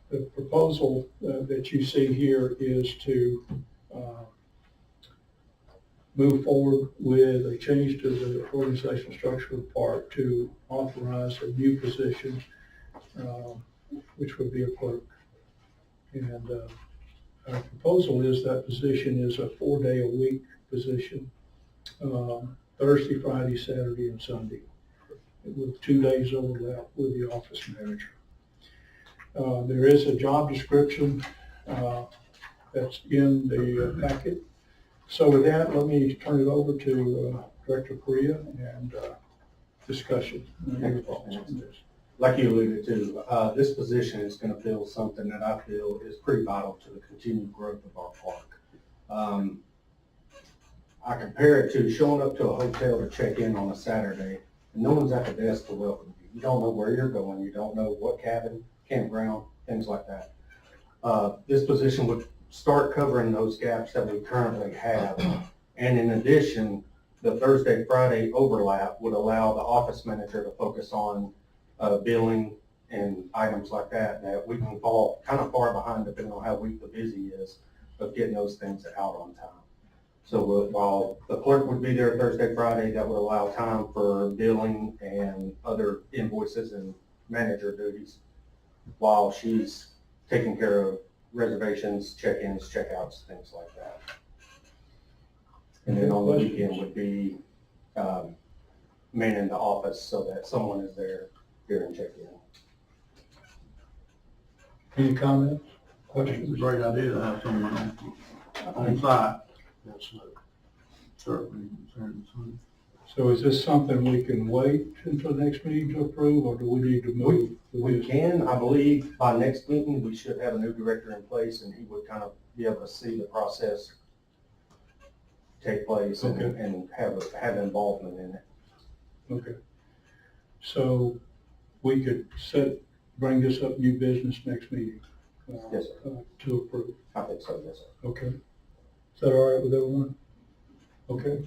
the proposal that you see here is to move forward with a change to the organizational structure of the park to authorize a new position, which would be a clerk. And our proposal is that position is a 4-day-a-week position, Thursday, Friday, Saturday, and Sunday, with 2 days overlap with the office manager. There is a job description that's in the packet. So with that, let me turn it over to Director Correa and discussion. Your thoughts on this. Like you alluded to, this position is going to fill something that I feel is pretty vital to the continued growth of our park. I compare it to showing up to a hotel to check in on a Saturday, and no one's at the desk to welcome you. You don't know where you're going. You don't know what cabin, campground, things like that. This position would start covering those gaps that we currently have. And in addition, the Thursday, Friday overlap would allow the office manager to focus on billing and items like that we can fall kind of far behind depending on how weak the busy is of getting those things out on time. So while the clerk would be there Thursday, Friday, that would allow time for billing and other invoices and manager duties while she's taking care of reservations, check-ins, check-outs, things like that. And then on the weekend would be manning the office so that someone is there during check-in. Any comments, I think it's a questions? great idea to have someone on site. Certainly. So is this something we can wait until the next meeting to approve, or do we need to move? We can, I believe, by next meeting, we should have a new director in place, and he would kind of be able to see the process take place and have involvement in it. Okay. So we could bring this up new business next meeting? Yes, sir. To approve? I think so, yes, sir. Okay. Is that all right with everyone? Okay.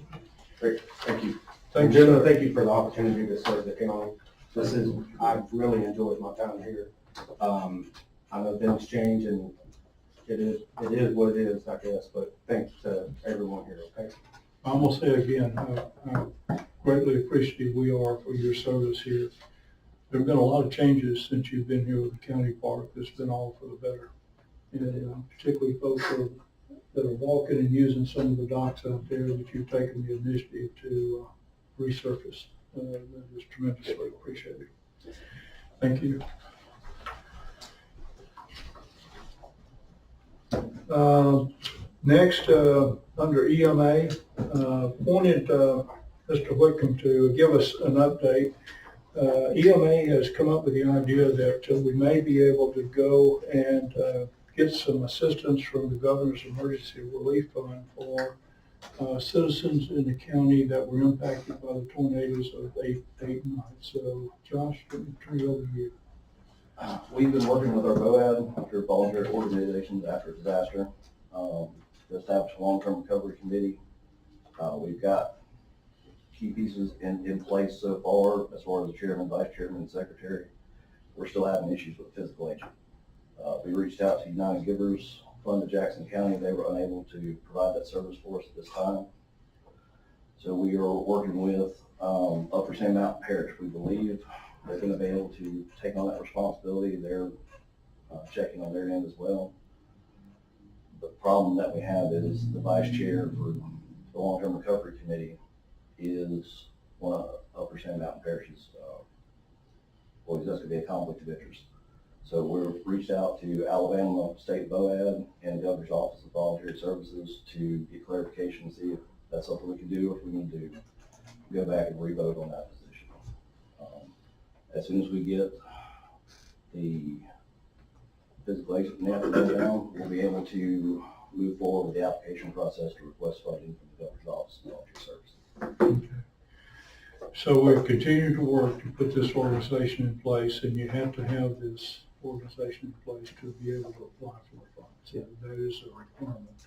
Great, thank you. Thank Gentlemen, you. thank you for the opportunity to serve the county. I've really enjoyed my time here. I know things change and it is what it is, I guess, but thanks to everyone here, okay? I'm gonna say again, how greatly appreciative we are for your service here. There've been a lot of changes since you've been here with the county park. It's been all for the better. And particularly folks that are walking and using some of the docks out there that you've taken the initiative to resurface. That is tremendously appreciated. Thank you. Next, under EMA, wanted Mr. Whitcomb to give us an update. EMA has come up with the idea that we may be able to go and get some assistance from the Governor's Emergency Relief Fund for citizens in the county that were impacted by the tornadoes of 8/9. So Josh, let me turn it over to you. We've been working with our VOAD, after voluntary organizations after disaster, to establish a long-term recovery committee. We've got key pieces in place so far, as far as the chairman, vice chairman, and secretary. We're still having issues with physical agent. We reached out to United Givers Fund of Jackson County. They were unable to provide that service for us at this time. So we are working with Upper Sand Mountain Parish. We believe they're going to be able to take on that responsibility. They're checking on their end as well. The problem that we have is the vice chair for the Long-Term Recovery Committee is one of Upper Sand Mountain Parish's employees. That's going to be a conflict of interest. So we've reached out to Alabama State BOAD and the Governor's Office of Voluntary Services to get clarification and see if that's something we can do, or if we need to go back and re-vote on that position. As soon as we get the physical agent net down, we'll be able to move forward with the application process to request funding from the Governor's Office of Voluntary Services. So we continue to work to put this organization in place, and you have to have this organization in place to be able to apply for the funds. Yeah. That is a requirement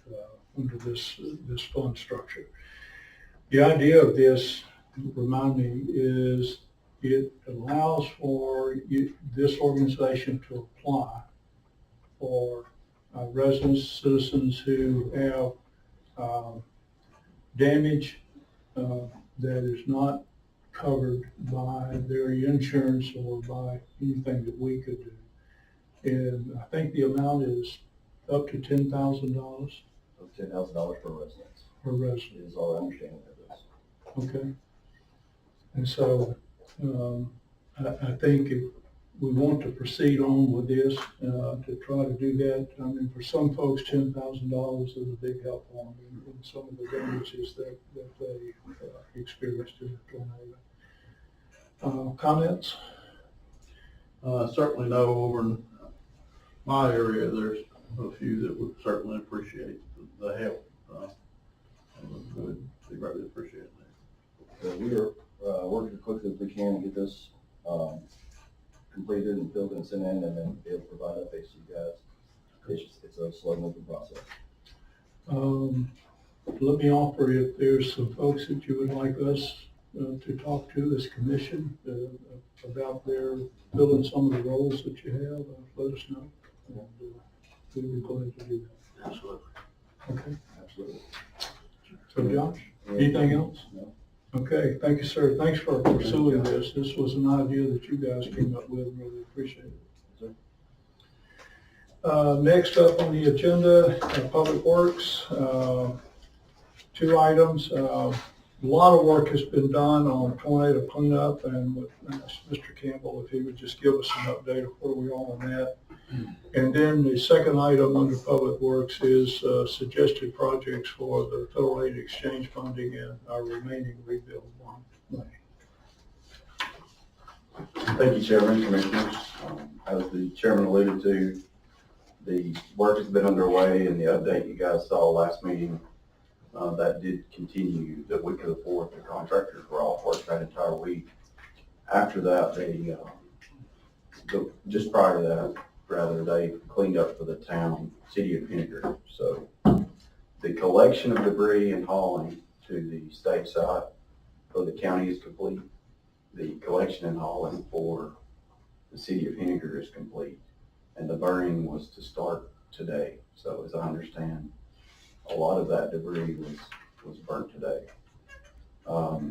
under this fund structure. The idea of this, remind me, is it allows for this organization to apply for residents, citizens who have damage that is not covered by their insurance or by anything that we could do. And I think the amount is up to $10,000. Up to $10,000 per resident. Per resident. Is our understanding of this. Okay. And so I think if we want to proceed on with this, to try to do that, I mean, for some folks, $10,000 is a big help for them in some of the damages that they experienced in the tornado. Comments? Certainly no, over in my area, there's a few that would certainly appreciate the help. They greatly appreciate that. So we are working as quickly as we can to get this completed and filled and sent in, and then be able to provide updates to you guys. It's a slow moving process. Let me offer, if there's some folks that you would like us to talk to as commission about their filling some of the roles that you have, let us know. And we'd be glad to do that. Absolutely. Okay. Absolutely. So Josh, anything else? No. Okay, thank you, sir. Thanks for pursuing this. This was an idea that you guys came up with. Really appreciate it. Next up on the agenda, Public Works. 2 items. A lot of work has been done on tornado cleanup, and with Mr. Campbell, if he would just give us an update of where we are on that. And then the second item under Public Works is suggested projects for the federal aid exchange funding and our remaining rebuild bond money. Thank you, Chairman, Commissioners. As the Chairman alluded to, the work has been underway, and the update you guys saw last meeting, that did continue the week of the 4th. The contractors were off work that entire week. After that, they, just prior to that, they cleaned up for the town, city of Henniker. So the collection of debris and hauling to the state side for the county is complete. The collection and hauling for the city of Henniker is complete. And the burning was to start today. So as I understand, a lot of that debris was burnt today.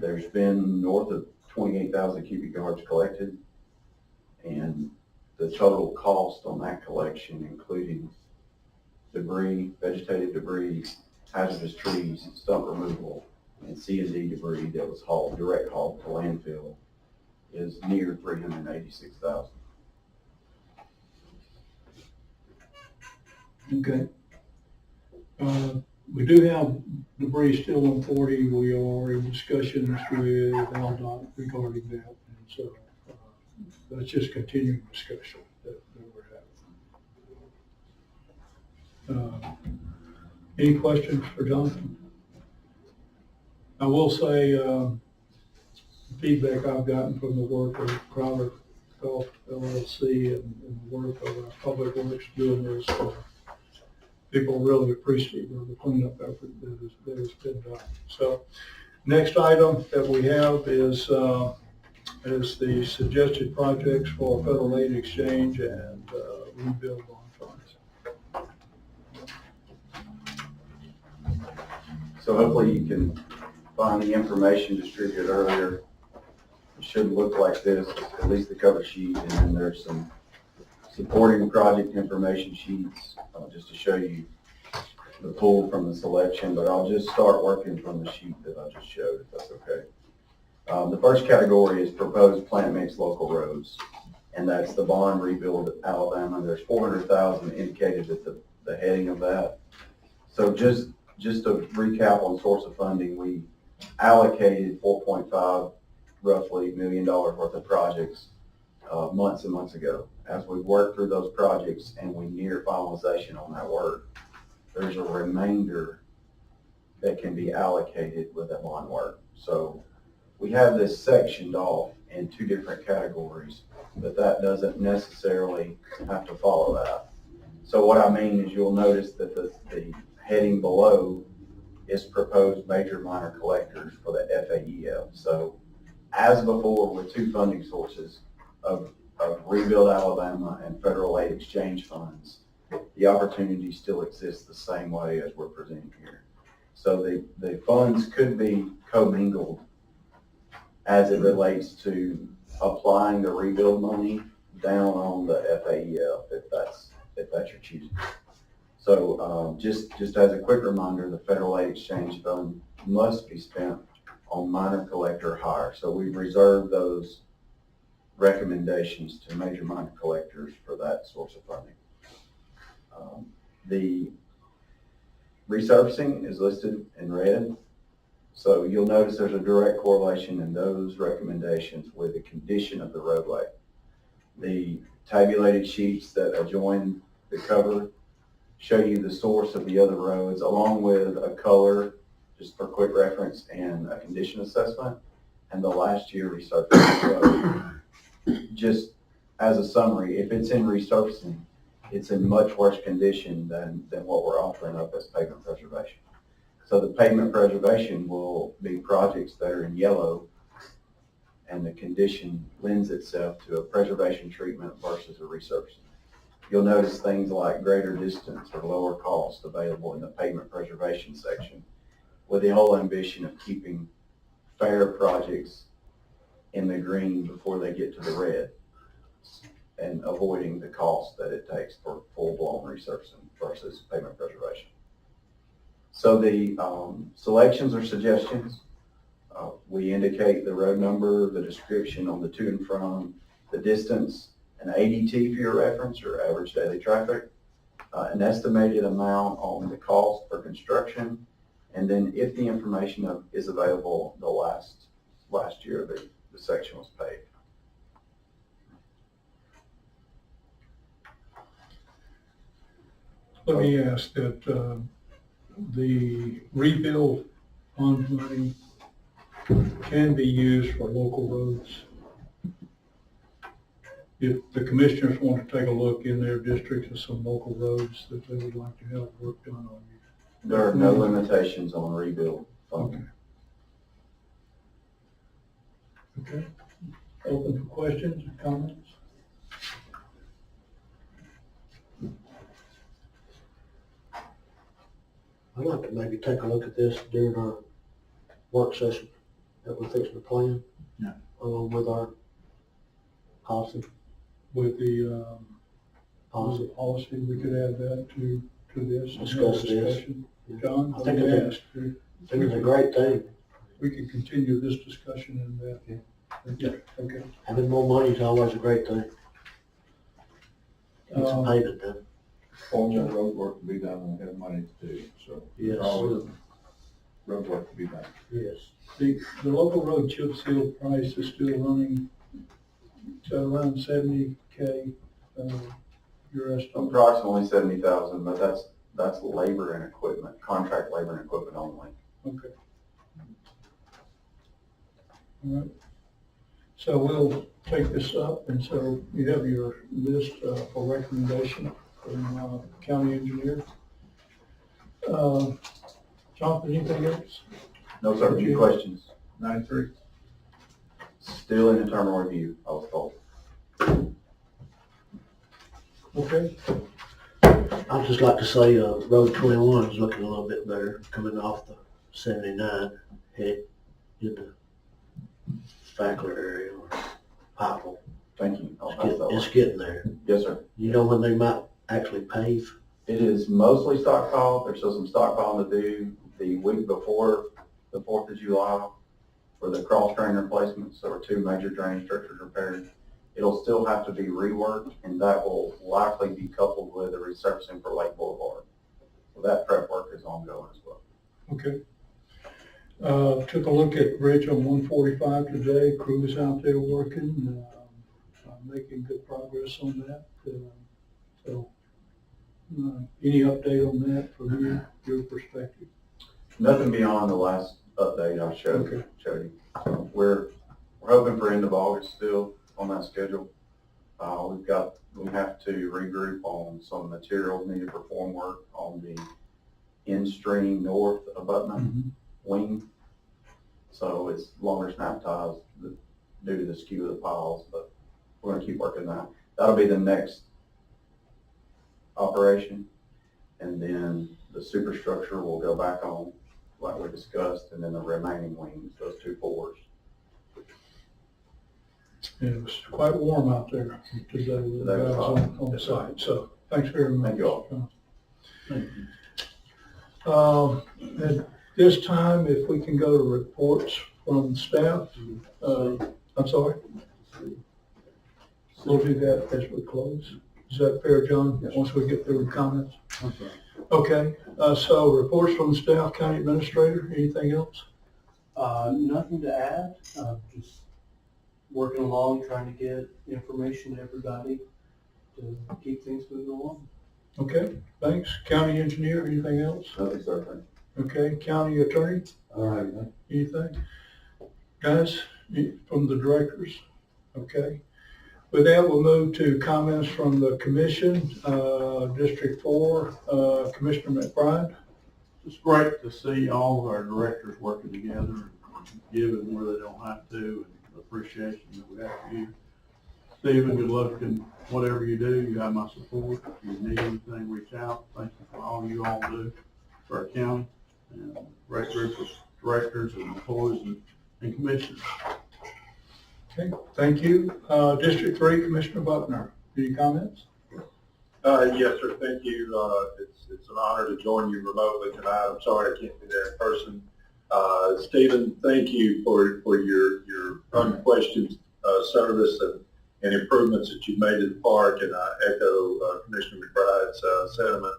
There's been north of 28,000 cubic yards collected, and the total cost on that collection, including debris, vegetative debris, hazardous trees, stump removal, and C&D debris that was hauled, direct hauled to landfill, is near $386,000. Okay. We do have debris still on 40. We are in discussions with AlDOT regarding that, and so that's just continuing discussion that we're having. Any questions for Jonathan? I will say the feedback I've gotten from the work of Crowder Golf LLC and the work of our Public Works doing this, people really appreciate the cleanup effort that has been done. So next item that we have is the suggested projects for federal aid exchange and rebuild bond So hopefully you can find the information distributed earlier. It should look like this, at least the cover sheet, and then there's some supporting project information sheets, just to show you the pull from the selection, but I'll just start working from the sheet that I just showed, if that's okay. The first category is proposed plant mix local roads, and that's the bond rebuild Alabama. There's 400,000 indicated at the heading of that. So just to recap on source of funding, we allocated 4.5 roughly $1 million worth of projects months and months ago. As we work through those projects and we near finalization on that work, there's a remainder that can be allocated with that bond work. So we have this sectioned off in 2 different categories, but that doesn't necessarily have to follow that. So what I mean is you'll notice that the heading below is proposed major minor collectors for the FAEF. So as before with 2 funding sources of Rebuild Alabama and federal aid exchange funds, the opportunity still exists the same way as we're presenting here. So the funds could be commingled as it relates to applying the rebuild money down on the FAEF if that's your choosing. So just as a quick reminder, the federal aid exchange fund must be spent on minor collector hire. So we've reserved those recommendations to major minor collectors for that source of funding. The resurfacing is listed in red. So you'll notice there's a direct correlation in those recommendations with the condition of the roadway. The tabulated sheets that adjoin the cover show you the source of the other roads along with a color, just for quick reference, and a condition assessment, and the last year resurfacing road. Just as a summary, if it's in resurfacing, it's in much worse condition than what we're offering up as pavement preservation. So the pavement preservation will be projects that are in yellow, and the condition lends itself to a preservation treatment versus a resurfacing. You'll notice things like greater distance or lower cost available in the pavement preservation section, with the whole ambition of keeping fair projects in the green before they get to the red, and avoiding the cost that it takes for full-blown resurfacing versus pavement preservation. So the selections or suggestions, we indicate the road number, the description on the to and from, the distance, an ADT for your reference, or average daily traffic, an estimated amount on the cost for construction, and then if the information is available, the last year the section was paid. Let me ask that the rebuild fund money can be used for local roads. If the commissioners want to take a look in their districts at some local roads that they would like to have work done on. There are no limitations on rebuild funding. Okay. Open for questions or comments? I'd like to maybe take a look at this during our work session that we're fixing to plan. Yeah. Along with our policy. With the policy, we could add that to this. Discuss this. Discussion. John, I think let me it's ask. a great thing. We could continue this discussion and that. Yeah. Okay. Having more money is always a great thing. Get some payment done. Formula road work to be done and we have money to do, so. Yes. there's always road work to be done. Yes. The local road chip seal price is still running around 70K, your estimate? Approximately 70,000, but that's labor and equipment, contract labor and equipment only. Okay. All right. So we'll take this up, and so you have your list for recommendation from county engineer. Jonathan, anything else? No, sir. Any questions? 93. Still in internal review, I was told. Okay. I'd just like to say, Road 21 is looking a little bit better coming off the 79 hit in the Fackler area or Popple. Thank you. I'll pass that It's on. getting there. Yes, sir. You know when they might actually pave? It is mostly stockpile. There's still some stockpiling to do the week before the 4th of July for the cross drain replacements. There were 2 major drain structures repaired. It'll still have to be reworked, and that will likely be coupled with a resurfacing for Lake Boulevard. So that prep work is ongoing as well. Okay. Took a look at bridge on 145 today. Crew is out there working, making good progress on that. Any update on that from your perspective? Nothing beyond the last update I showed you. So we're hoping for end of August still on that schedule. We have to regroup on some materials needed for form work on the in-stream north abutment wing. So it's longer snap ties due to the skew of the piles, but we're gonna keep working that. That'll be the next operation. And then the superstructure will go back on like we discussed, and then the remaining wings, those 2 forwards. It was quite warm out there today with the guys on the site, so thanks very much. Thank you all. At this time, if we can go to reports from staff, I'm sorry? We'll do that as we close. Is that fair, John? Yes. Once we get through the comments? Okay. Okay, so reports from the staff, county administrator, anything else? Nothing to add, just working along, trying to get information to everybody to keep things moving along. Okay, thanks. County engineer, anything else? Nothing, sir. Thank you. Okay, county attorney, All right, man. anything? Guys, from the directors? Okay. With that, we'll move to comments from the commission. District 4, Commissioner McBride. It's great to see all of our directors working together, giving where they don't have to, and the appreciation that we have for you. Stephen, good luck in whatever you do. You have my support. If you need anything, reach out. Thank you for all you all do for our county, and great group of directors and employees and commissioners. Okay, thank you. District 3, Commissioner Buckner. Any comments? Yes, sir, thank you. It's an honor to join you remotely tonight. I'm sorry I can't be there in person. Stephen, thank you for your unquestioned service and improvements that you've made to the park, and I echo Commissioner McBride's sentiment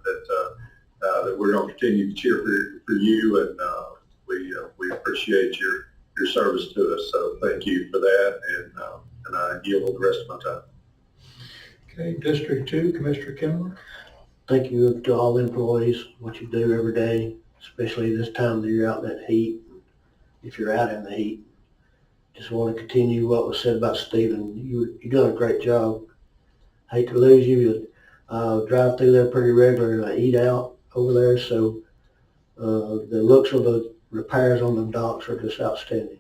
that we're going to continue to cheer for you, and we appreciate your service to us. So thank you for that, and I yield the rest of my time. Okay, District 2, Commissioner Kimler. Thank you to all employees, what you do every day, especially this time that you're out in that heat. If you're out in the heat, just want to continue what was said about Stephen. You've done a great job. Hate to lose you. Drive through there pretty regular, and I eat out over there, so the looks of the repairs on the docks are just outstanding.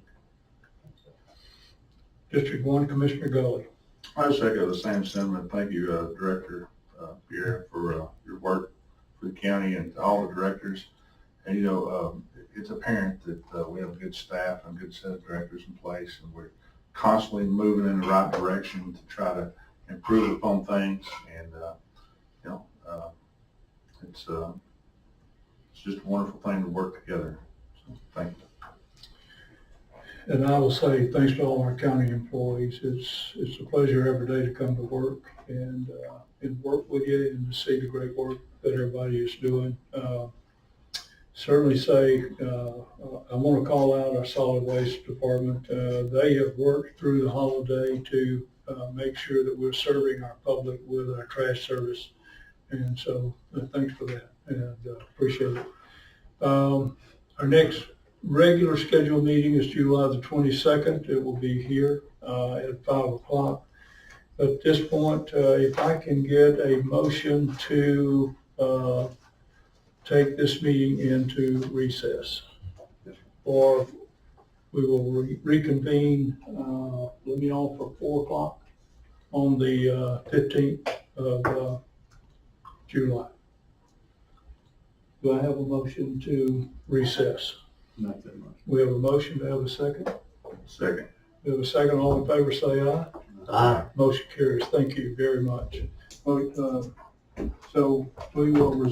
District 1, Commissioner Gully. I just echo the same sentiment. Thank you, Director Pierre, for your work for the county and all the directors. And, it's apparent that we have a good staff and a good set of directors in place, and we're constantly moving in the right direction to try to improve upon things. And, it's just a wonderful thing to work together. So, thank you. And I will say thanks to all our county employees. It's a pleasure every day to come to work and work with you and to see the great work that everybody is doing. Certainly say, I want to call out our solid waste department. They have worked through the holiday to make sure that we're serving our public with our trash service. And so thanks for that, and appreciate it. Our next regular scheduled meeting is July the 22nd. It will be here at 5 o'clock. At this point, if I can get a motion to take this meeting into recess, or we will reconvene, let me know, for 4 o'clock on the 15th of July. Do I have a motion to recess? Make that motion. We have a motion, to have a second? Second. We have a second, all in favor say aye. Aye. Motion carries, thank you very much. So we will resume